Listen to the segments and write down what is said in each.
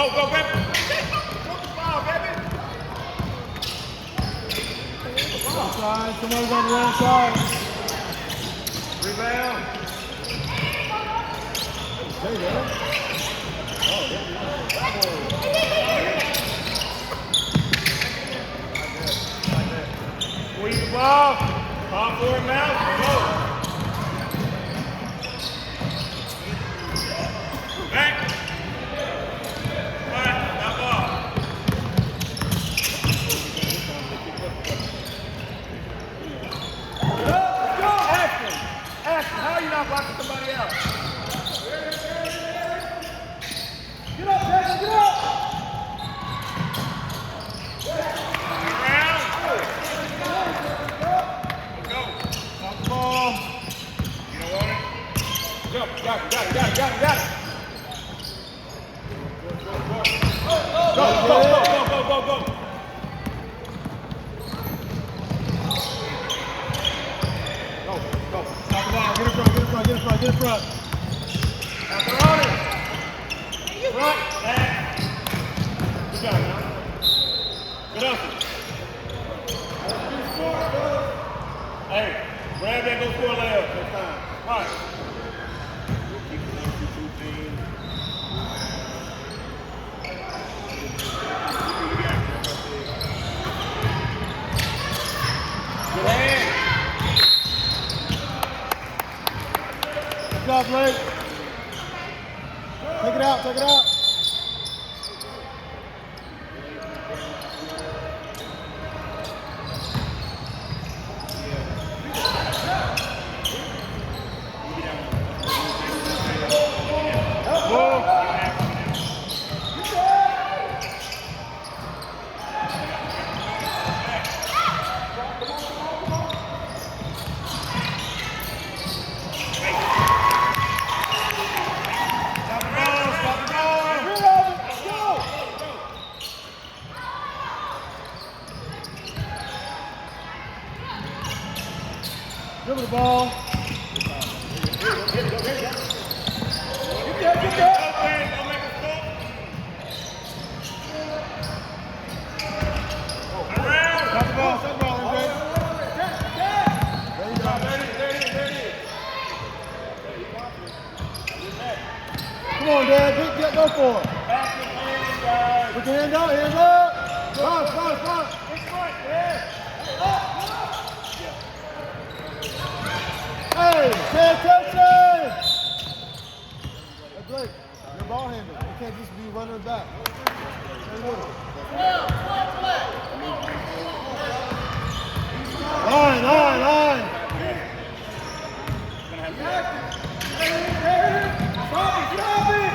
go, baby. Drop the ball, baby. Outside, somebody's on the wrong side. Rebound. There you go. Squeeze the ball. Ball for it now. Go. Back. All right, that ball. Go, Ashton. Ashton, how are you not blocking somebody else? Get up, Ashton, get up. Around. Go. Off the ball. You don't want it? Jump. Got it. Go. Go. Stop the ball. Get in front. Out there on it. Front. Back. Good job, man. Good hustle. Hey, grab that, go score layup next time. Watch. Keep the 1-2-2 team. Good hand. Good job, Blake. Take it out. Dribble the ball. Get there. Stop the ball, MJ. There you go. Come on, Dad. Go for it. Put your hands out. Bounce. Hey, pay attention! Hey, Blake, you're a ball handler. You can't just be running it back. Stay with it. Line. Stop it!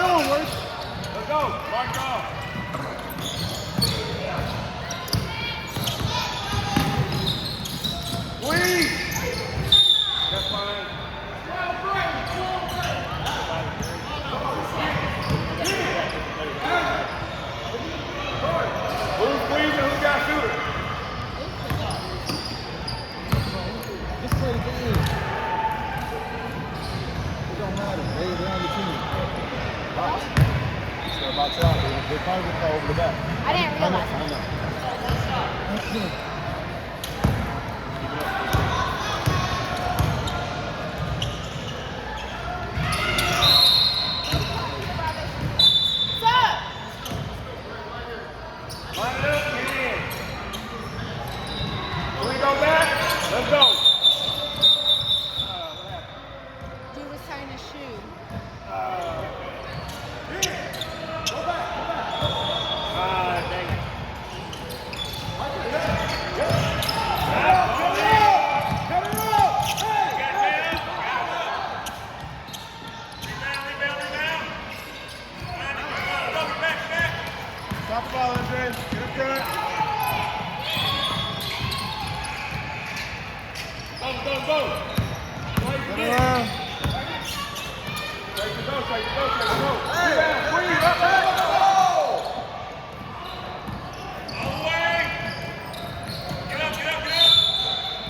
Let's go. Mark it off. Squeeze. That's fine. Who's squeezing? Who's got shooter? Just play the game. It don't matter. They're on the team. Watch out. They're probably going to go over the back. I didn't realize. I know. Let's go. Dude was tying his shoe. Dang it. Andre. Get up front. Go. Get around. Straight to go. Hey! Breathe up. All the way. Get up.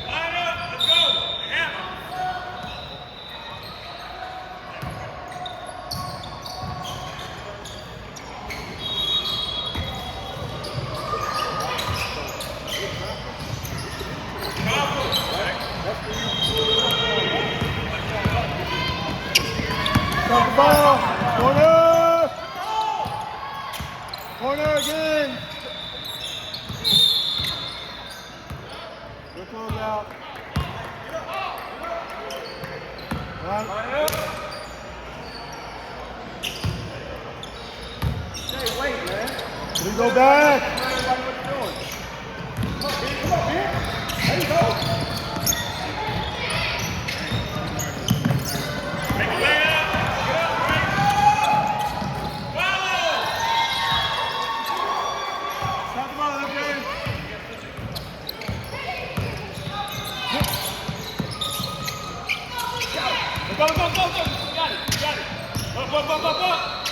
Line up. Let's go. Yeah. Drop the ball. Corner. Corner again. Good close out. Line up. Hey, wait, man. We go back. Everybody what you're doing. Come on, man. There you go. Make a lay up. Get up, right. Follow. Stop the ball, okay? Go. You got it.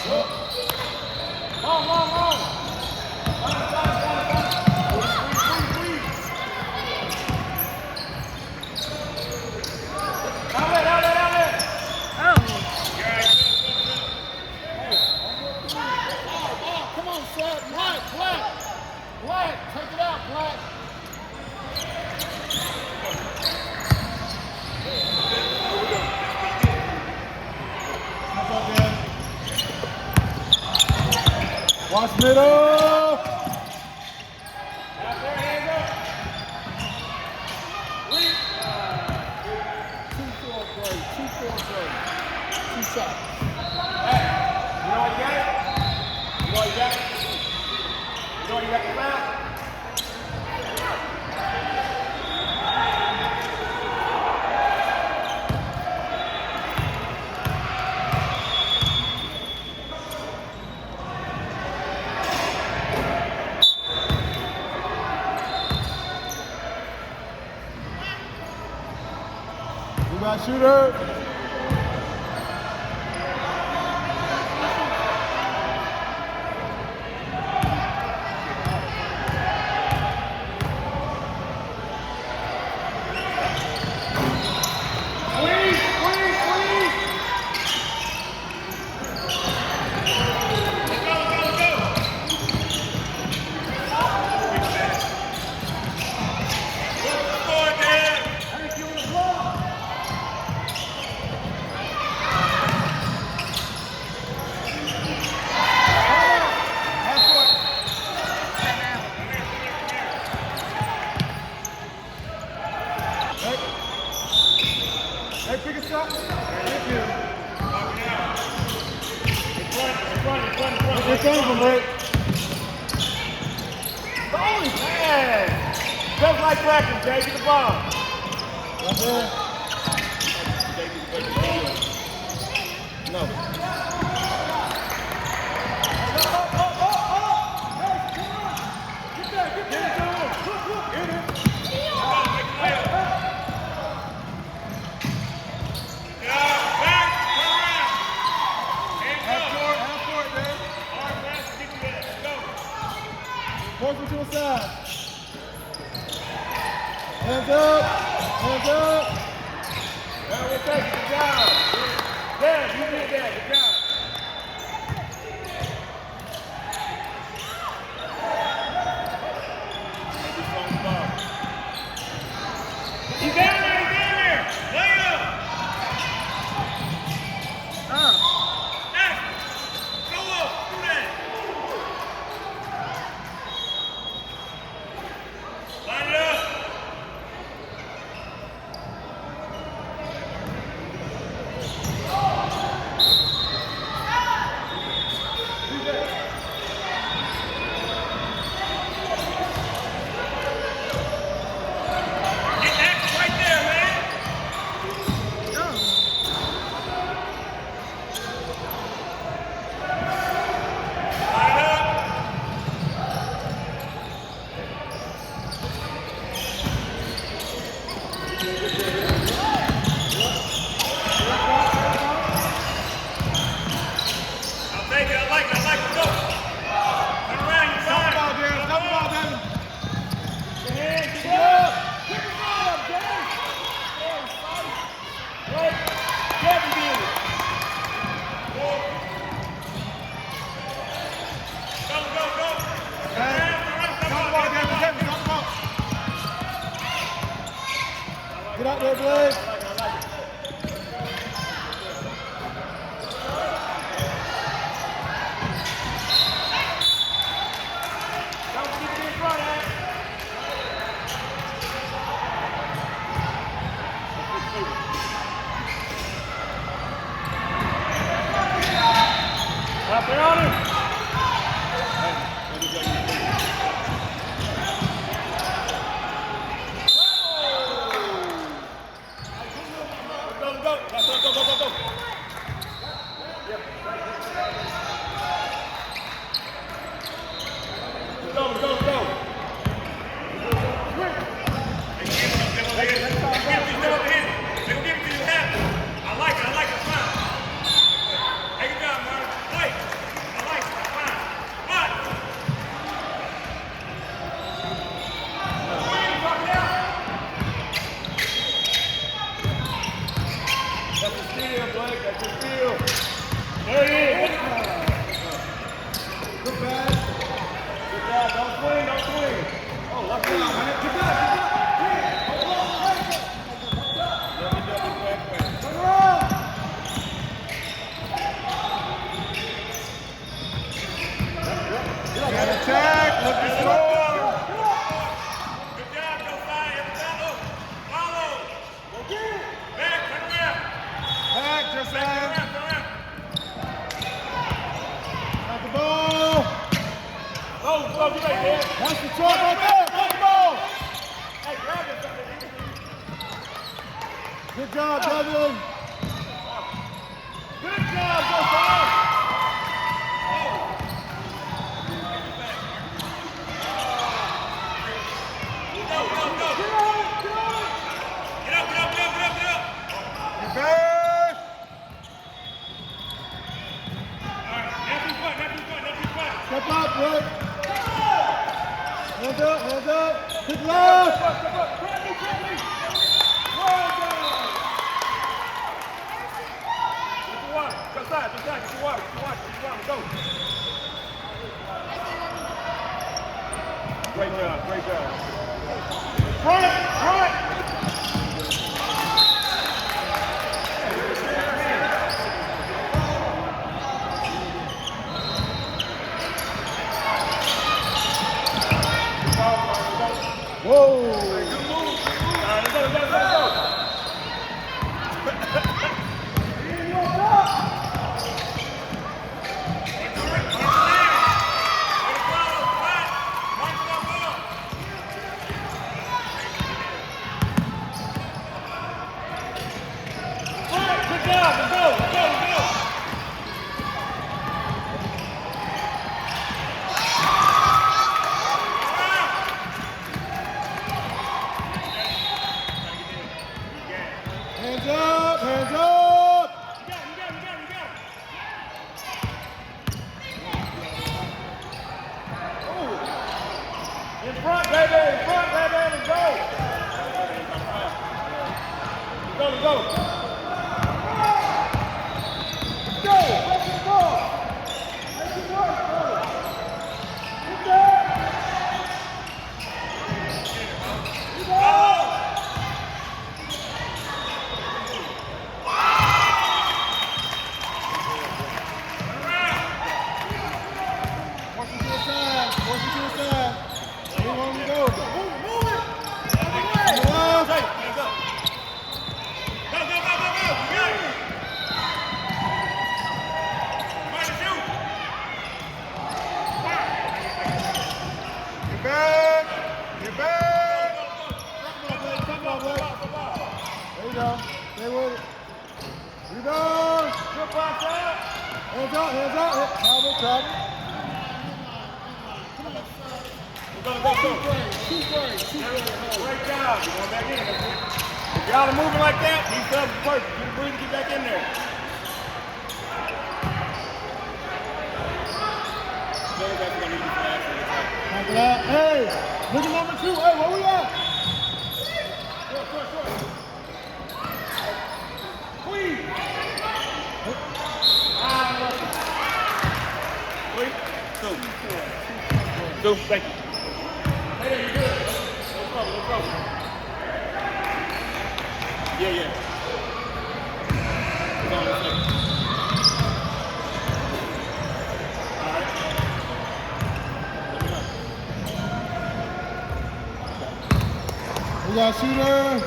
Up. Long. Breathe. Outlet. Come on, Seth. Black. Take it out, Black. That's all good. Watch middle. Hands up. 2-4 play. 2 shots. You know what you got the foul? You got shooter. Hey, pick a shot. Thank you. Here comes him, Rick. Holy man! Just like practice, Jay. Get the ball. Right there. No. Force him to the side. Hands up. Now we'll take it. Good job. Yeah, you did that. Good job. He's down there. Lay up. Go up. Do that. Line it up. good, Blake. Don't keep it in front, eh? Up there on him. Go. Yep. Go. I like it. Fine. Take it down, man. Wait. I like it. Fine. What? That's the steal, Blake. That's the steal. There he is. Good pass. Good job. Don't swing. Oh, lucky. Good job. Turn around. Got a tag. Look at score. Good job, Josiah. Follow. Back, turn around. Back, Josiah. Turn around. Got the ball. Go, get right there. That's the truck right there. Got the ball. Hey, grab it. Good job, Devin. Good job, Josiah. Go. Get up. You're back. All right, that's his butt. Step up, Blake. Hands up. Pick left. Step up. Grab me. Well done. Get the water. Josiah, get the water. Go. Great job. Front. Whoa. Good move. All right, let's go. Good job. Let's go. Hands up. You got it. In front, baby. Let's go. Let's go. Let's go. Make it work, brother. Good job. Force it to the side. Where you want him to go? Move it. Left. Hands up. Go. You got it. Try to shoot. Get back. Come on, Blake. There you go. Stay with it. Rebound. Good box out. Hands up. Travel. Go. Great job. You're going back in. If y'all are moving like that, these subs are perfect. You breathe to get back in there. Hey, look at number 2. Hey, where we at? Short. Queen. Two. Thank you. Hey, you're good. Let's go. Yeah, yeah. It's on the second. All right. Let me know. We got shooter.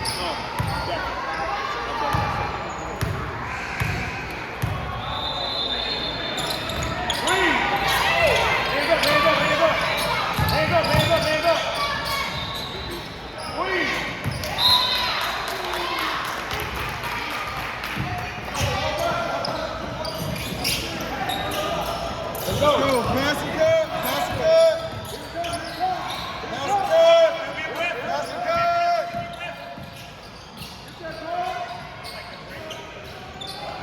Oh, yeah. Three. Hands up, hands up, hands up. Hands up, hands up, hands up. Three. Let's go. Go. Pass it good. Pass it good. Pass it good. Pass it good.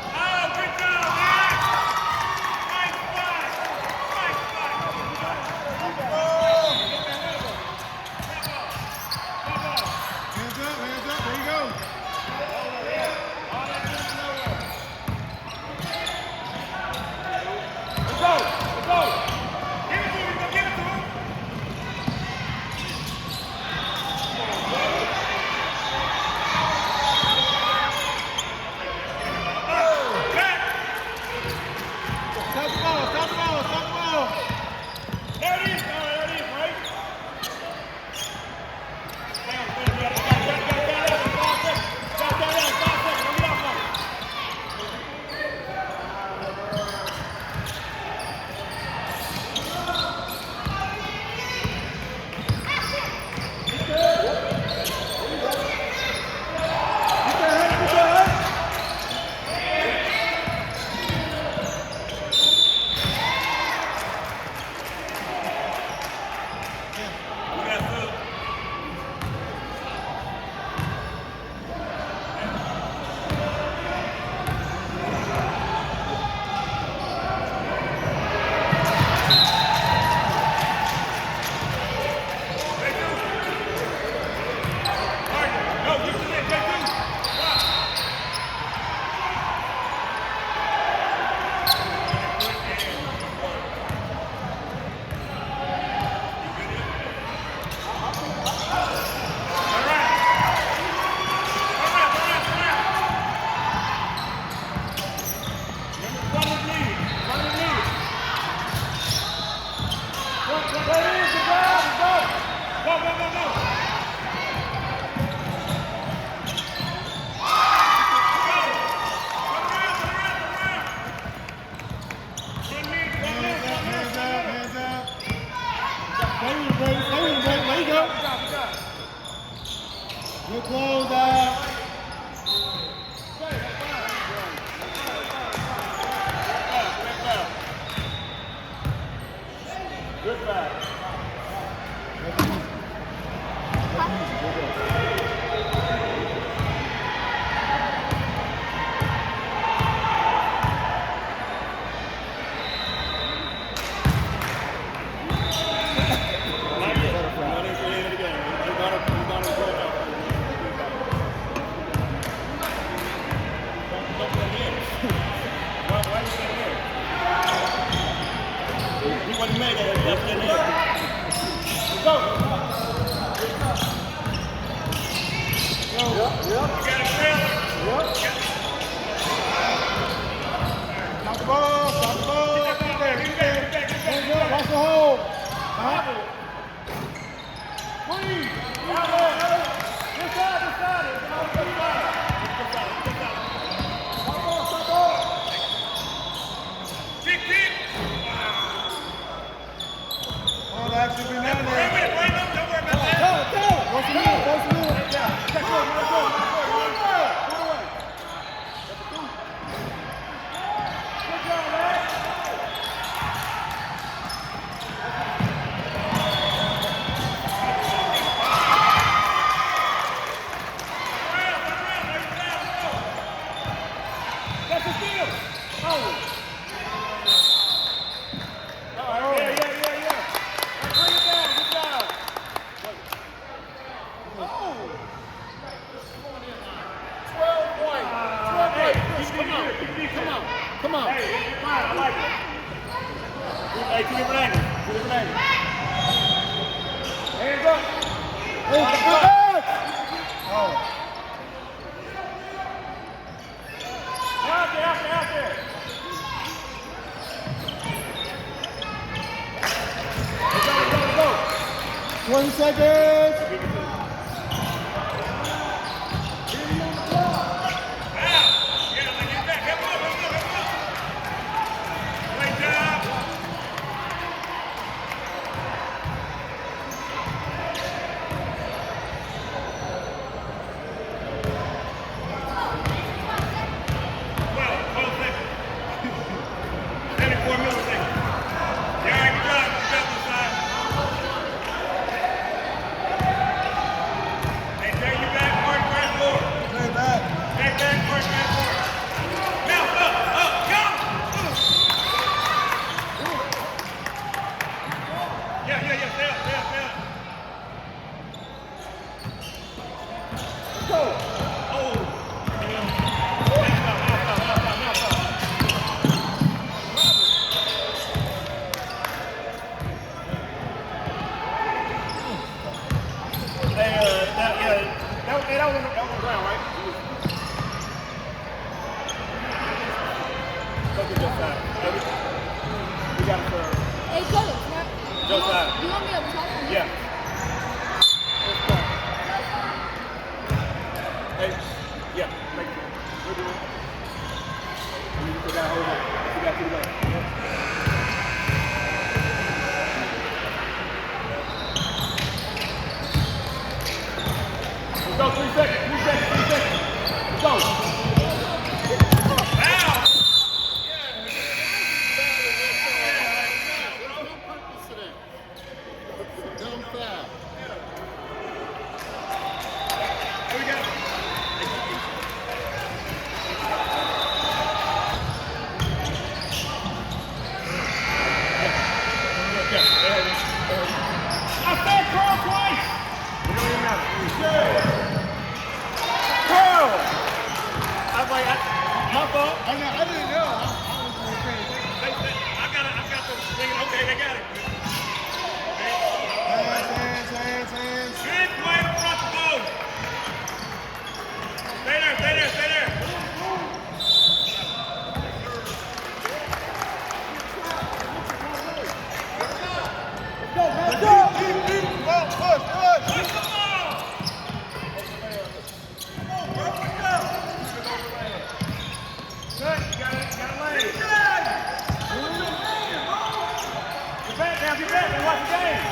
Oh, good job, man. Nice spot. Nice spot. Hands up, hands up. There you go. Let's go. Let's go. Give it to him. Give it to him. Back. Stop the ball, stop the ball, stop the ball. There it is. There it is, right? Down, down, down, down, down, down, down, down, down, down, down, down, down. Don't get off on it. We got food. No, just do it. Take two. Stop. All right. All right, all right, all right. Remember, front is needed. Front is needed. Front, there it is. Good job. Go. Go, go, go, go. Hands up, hands up, hands up. Stay with it, Brady. Stay with it, Brady. There you go. Good close out. Good foul. He wasn't made that. That's in here. Let's go. You got a trailer. Stop the ball, stop the ball. Get back there. Get back. Get back. Get Hands back. up, watch the hole. Free. This side. This side. This side. Kick, kick. All that should be down Wait a there. minute. Wait up. Don't worry about that. Force him in, force him in. Check forward. Let's go. Let's go. Good job, man. That's a steal. Oh. Yeah. Now bring it down. Good job. Oh. 12 points. 12 points. Come on. Come on. Hey, it's fine. I like it. Hey, to the angle. To the angle. Hands up. Hey, oh. Out there, out there, out there. Let's go. 20 seconds. Hey, go. Just that. You want me to talk on this? Yeah. Hey, yeah. Thank you. We'll do it. You got to hold on. You got to do that. Let's go. 3 seconds. 3 seconds. 3 seconds. Let's go. I said curl twice. It don't even matter. Curl. I was like, my fault. I didn't know. I was going crazy. I got the thing. Okay, they got it. Hands. Good play in front of the goal. Stay there. Let's go. Keep. Push. Good, you got it lane. Get back and watch the game.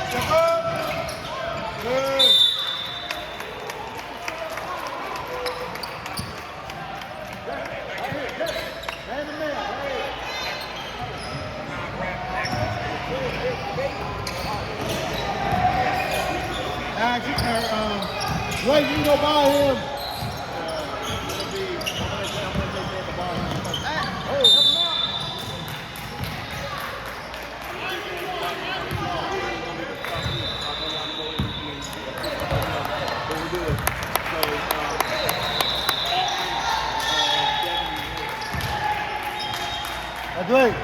Step up. Good. Man to man. Wait, you can go by him. Blake.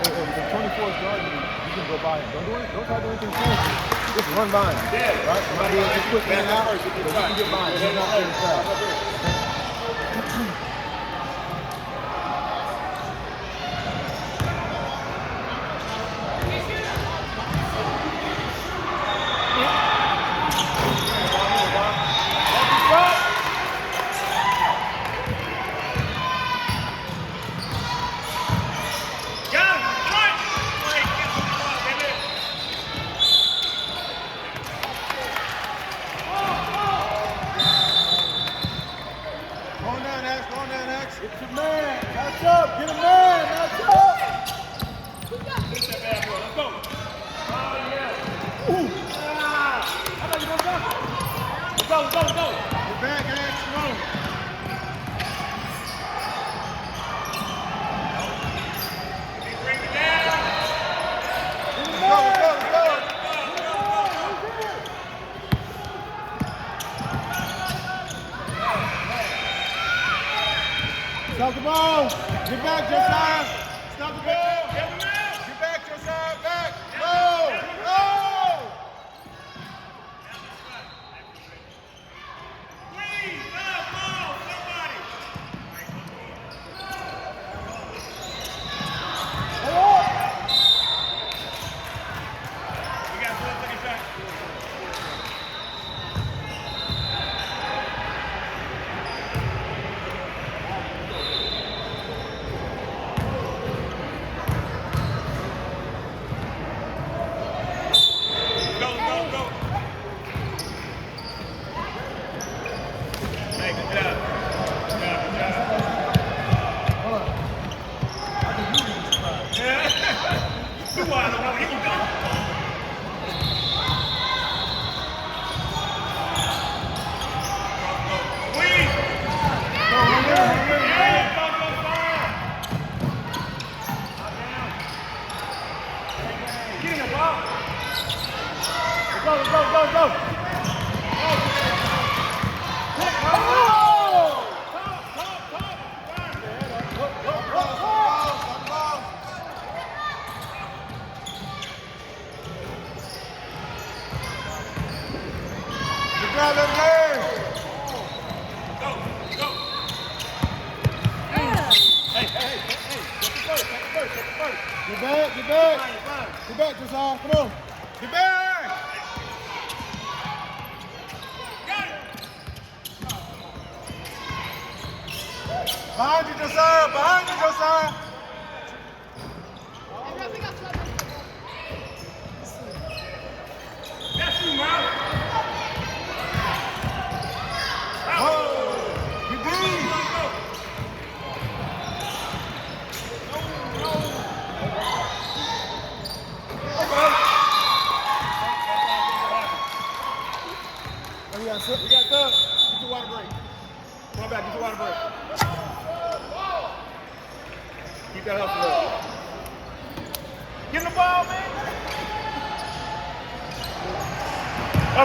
If the 24 is guarding you can go by him. Don't try to do anything fancy. Just run by him. Yeah. Right? You might be able to quick in and out, but you can get by him. He's not getting fast. Get your man. Match up. Get a man. Match up. Let's go. Oh, yeah. Ooh. How about you go? Let's go. Get back, Ash. Come on. Bring it down. Let's go. Stop the ball. Get back, Josiah. Stop the ball. Get back, Josiah. Back. Go. Go. Get back, Josiah. Come on. Get back. Behind you, Josiah. Behind you, Josiah. That's you, man. You beat. We got third. Get your water break. Come on back, get your water break. Keep that hustle up. Get the ball, man.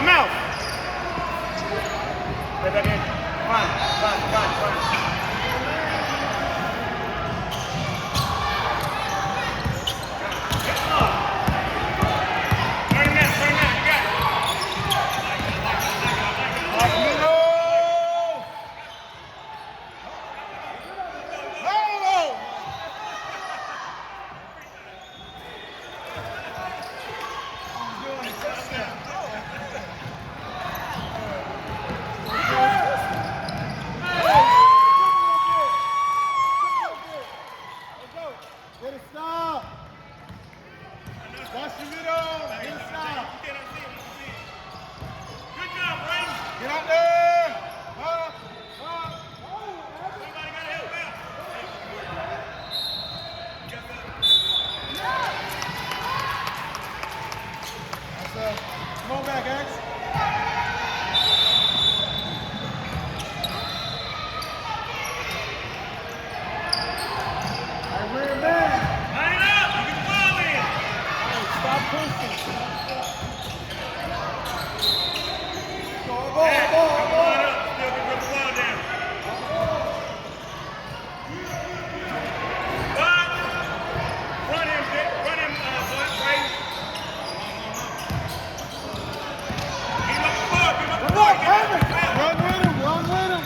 Mouth. Stay back in. Fine. Come on back, X. We're back. Line up. You can fall in. Stop pushing. Ball. Come on up. Still can put the ball down. But run him, Vic. Run him, right. Give him up the ball. Run with him.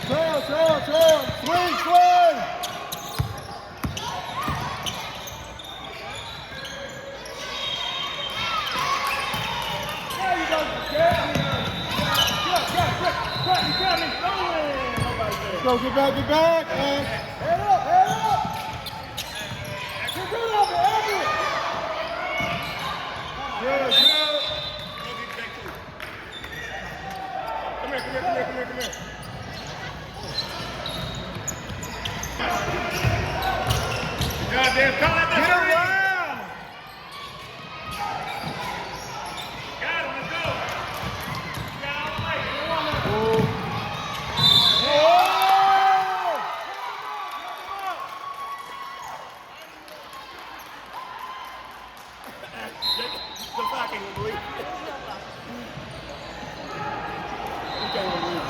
Trail. Swing. Go, get back, man. Head up. Get good over it. Good. Go get back to it. Come here. Goddamn, call that Get around. Got him, let's go. Got all the way. The fucking believe it. You can't believe it.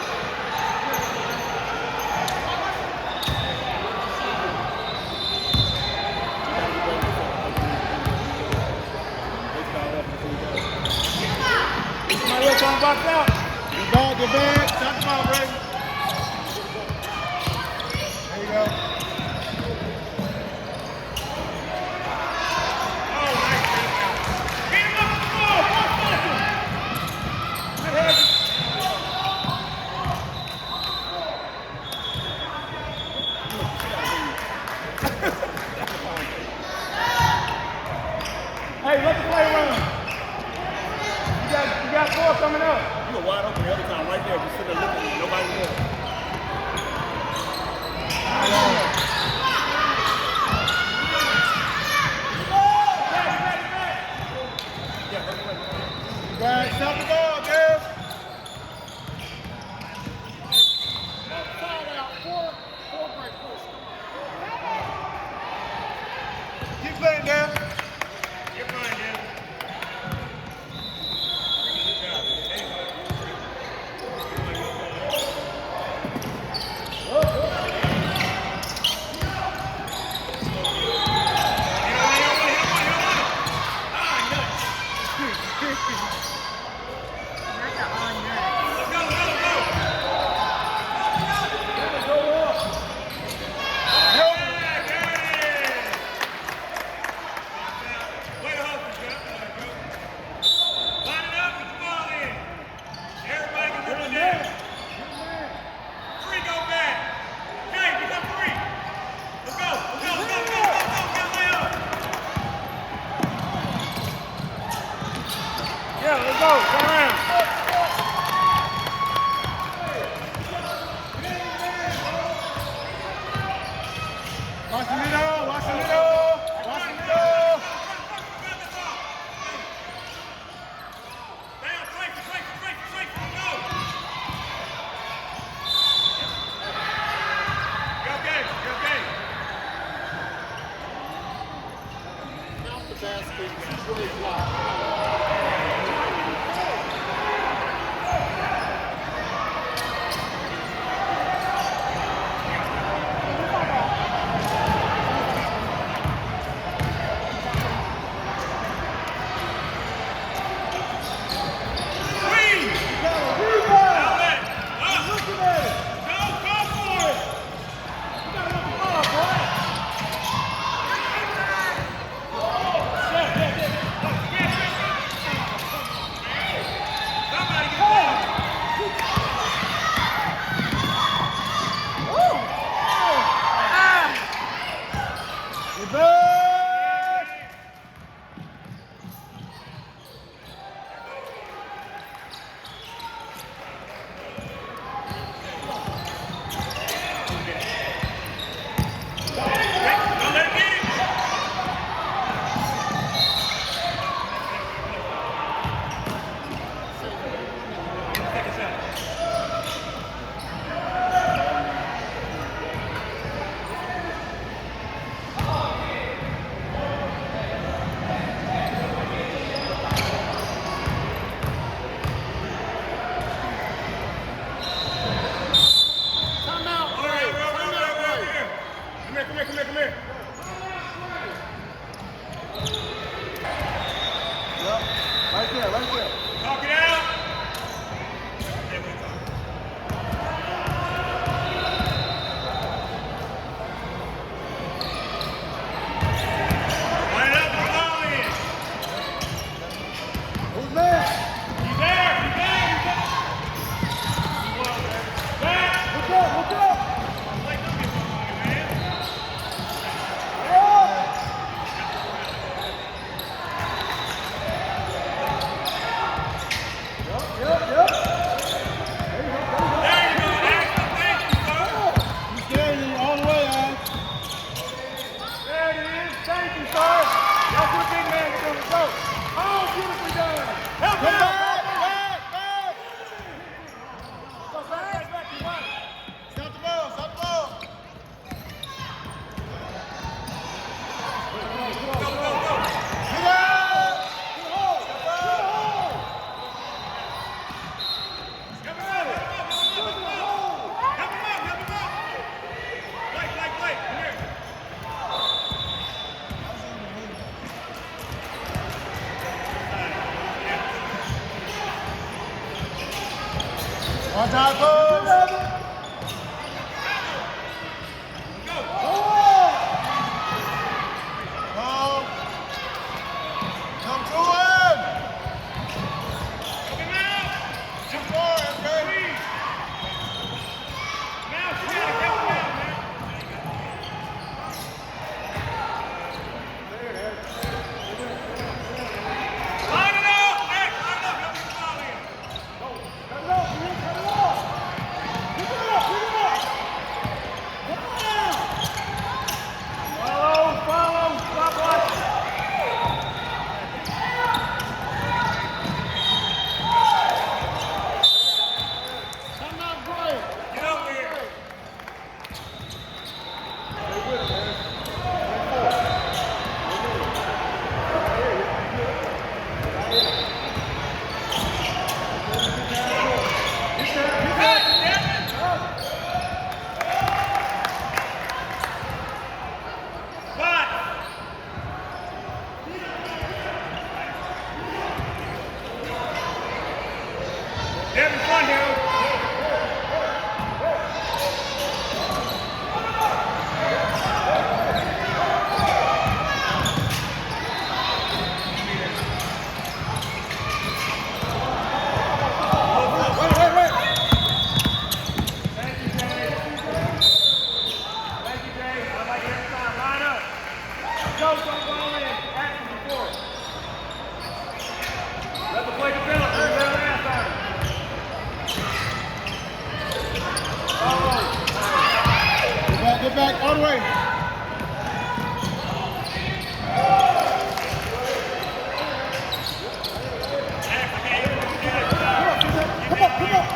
everybody just sitting there looking at me. Nobody there. Right, stop the ball, Dave. Keep playing, Dave. You're fine, man. Yeah, let's go. Turn around. Watch the middle, watch the middle, watch the middle. Come here. Yep, right there. Talk it out. Line up, come on in. Who's next? He's there. Back. Look up. Like, don't get wrong, man. Yep. There you go. Thank you, sir. He's getting all the way, Alex. There it is. Thank you, sir. That's what big man is doing. Go. Oh, beautifully done. Help Come him. back. Go back. You want it. Stop the ball. Go. Get out. Help him up. Blake. Come here. Watch out, folks. Come to him. Help him out. Too far, okay? Now, you gotta help him out, man. Line it up. Hey, line it up. Help me ball in. All the way. Come on, come on.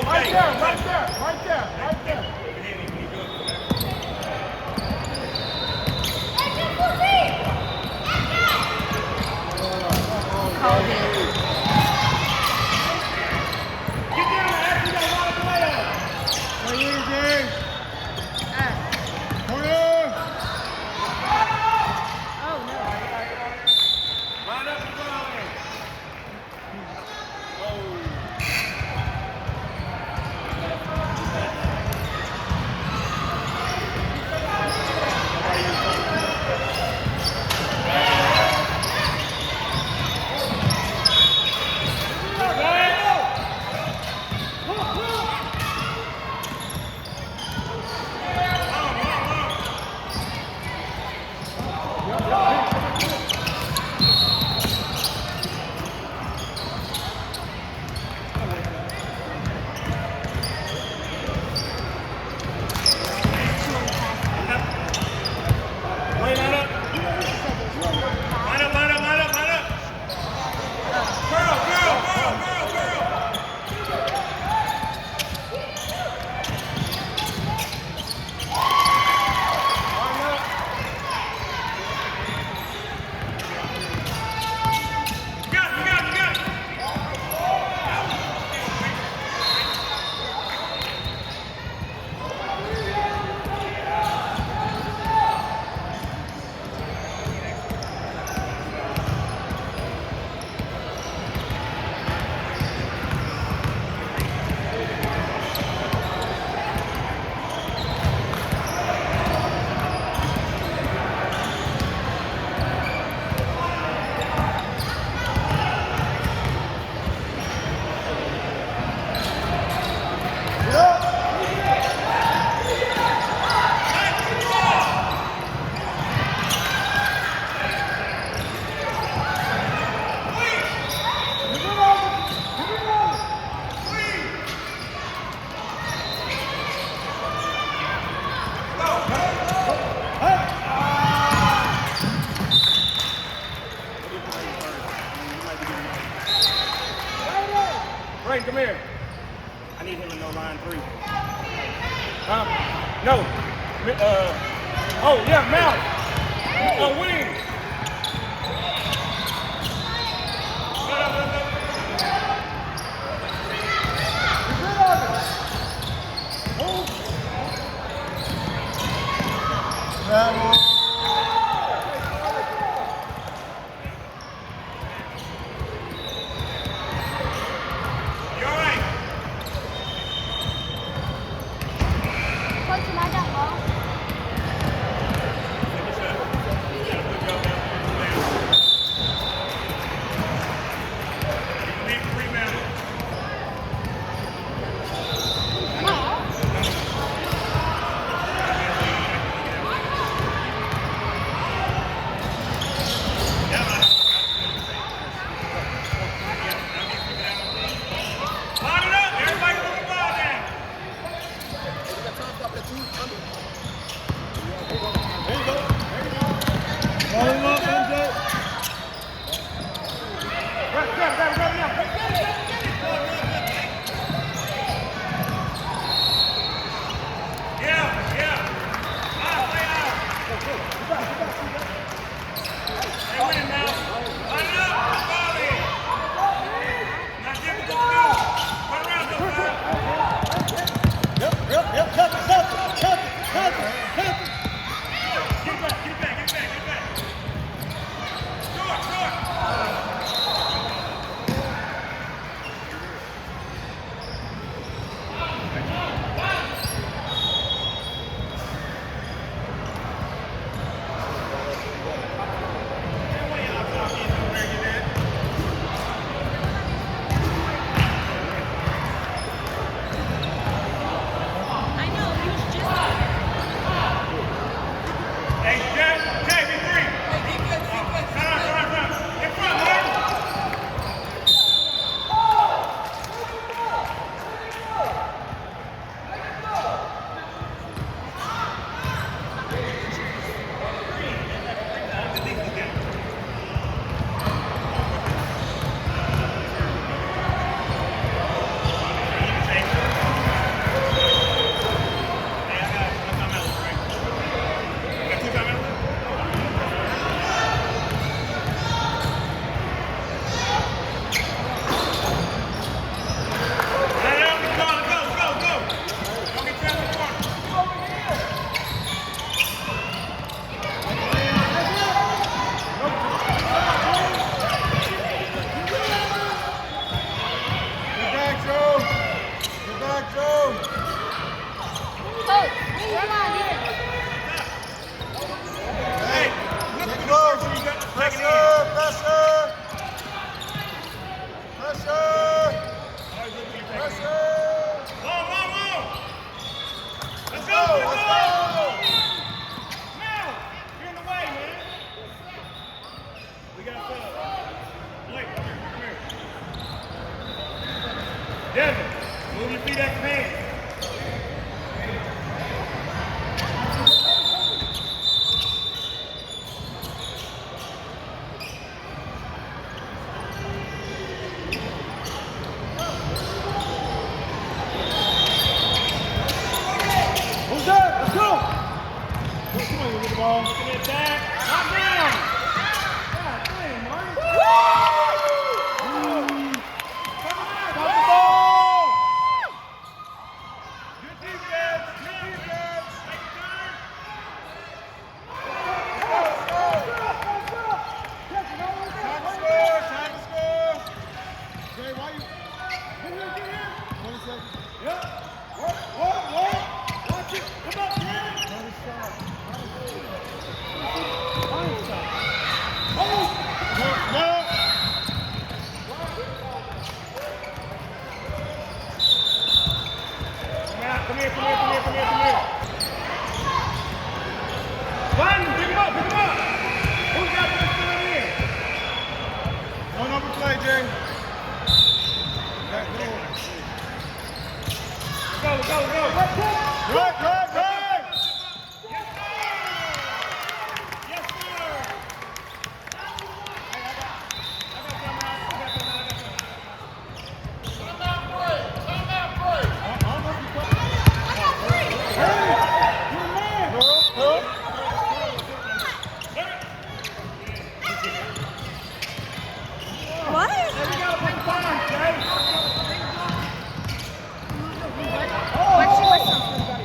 Right there, right there, right there, right there. Called it. Oh no. Line up and run. Oh. Ray, come here. I need him to know line 3. No. Oh, yeah, Mount. Wing. Bravo. Coach, am I down low? Am I off? ball. Looking at that. Knock down. God damn, Martin. Stop the ball! Good defense. Good defense. Take your turn. Time to score! Time to score! Jay, why you? Get here, get here! 20 seconds. Yep. Work. Watch it. Come on, man. Nice shot. Oh. No! Come here. One, pick him up. Who's got this filling in? One over play, Jay. Back door. Go. Good! Yes, sir. What? There we go. Take time, Jay. What she was talking about?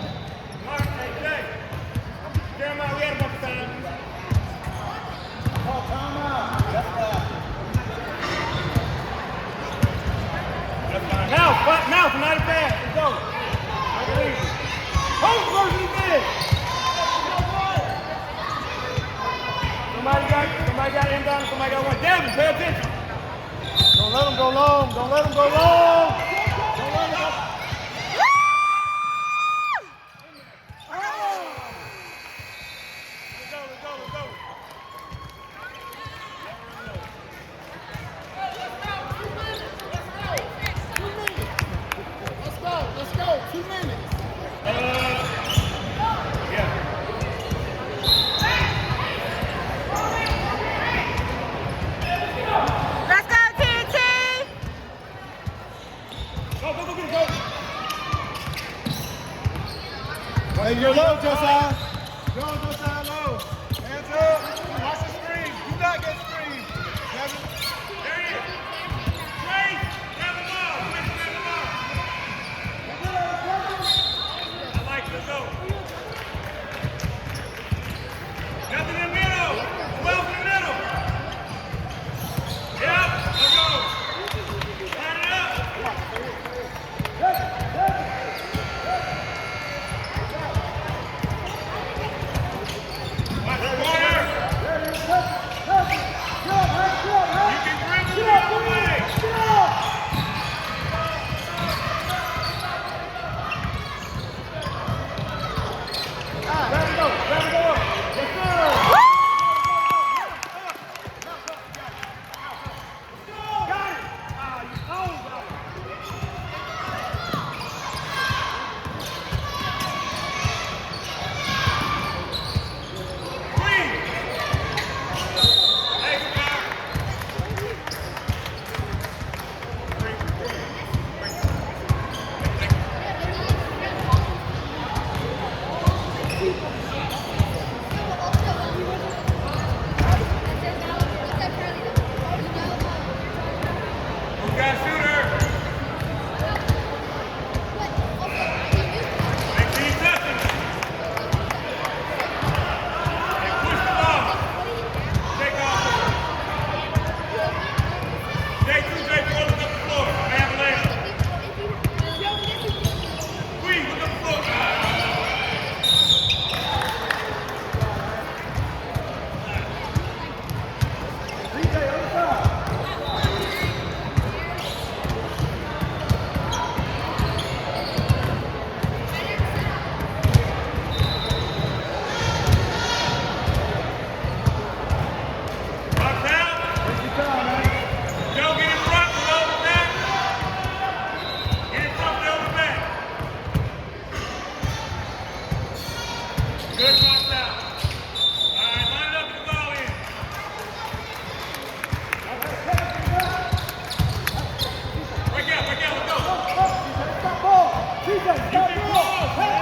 Mark, hey, Jay. Jeremiah, we had a bunch of time. Call timeout. That's bad. That's fine. Now, not as bad. Let's go. Take it easy. Post versus this. Somebody got inbound, somebody got one. Devin, pay attention. Don't let him go long. Don't let him go long. Let's go. Let's go. 2 minutes. Yeah. Let's go, TNT! Go, get it, go. Hey, you're low, Josiah. Josiah, low. Hands up. Watch the screen. Do not get screened. Kevin. There he is. Trey, grab the ball. I like it. Let's go. Nothing in the middle. 12 in the middle. Yep. Let's go. Line it up. Watch the corner. You can dribble the other way. Grab it up. Yes, sir. Got it. You got it. Green. Hey, good job. Who's got a shooter? Make sure you touch him. And push the ball. Take off. J2, J4, look up the floor. I have a layup. Queen, look up the floor. Box out. Joe, get in front, over the back. Get in front, over the back. Good box out. All right, line it up and go in. Break out, let's go. You can cross, man.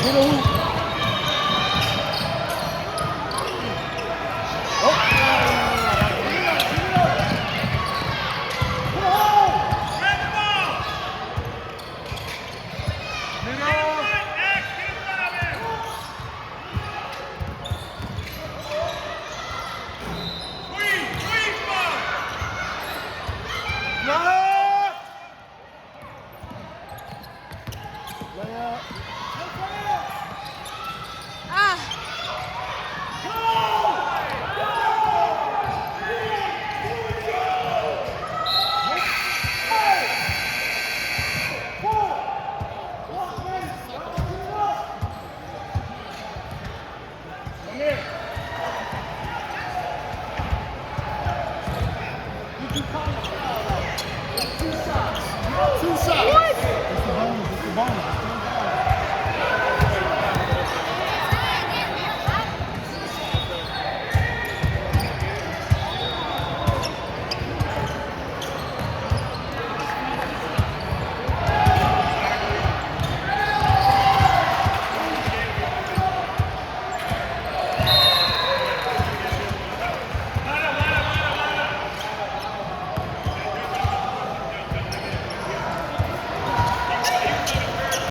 Get a hoop. Oh. Grab the ball. Get in front, X. Get in front of him. Squeeze ball. Layup. Ah. Come here. Two shots. It's the bonus. It's the bonus.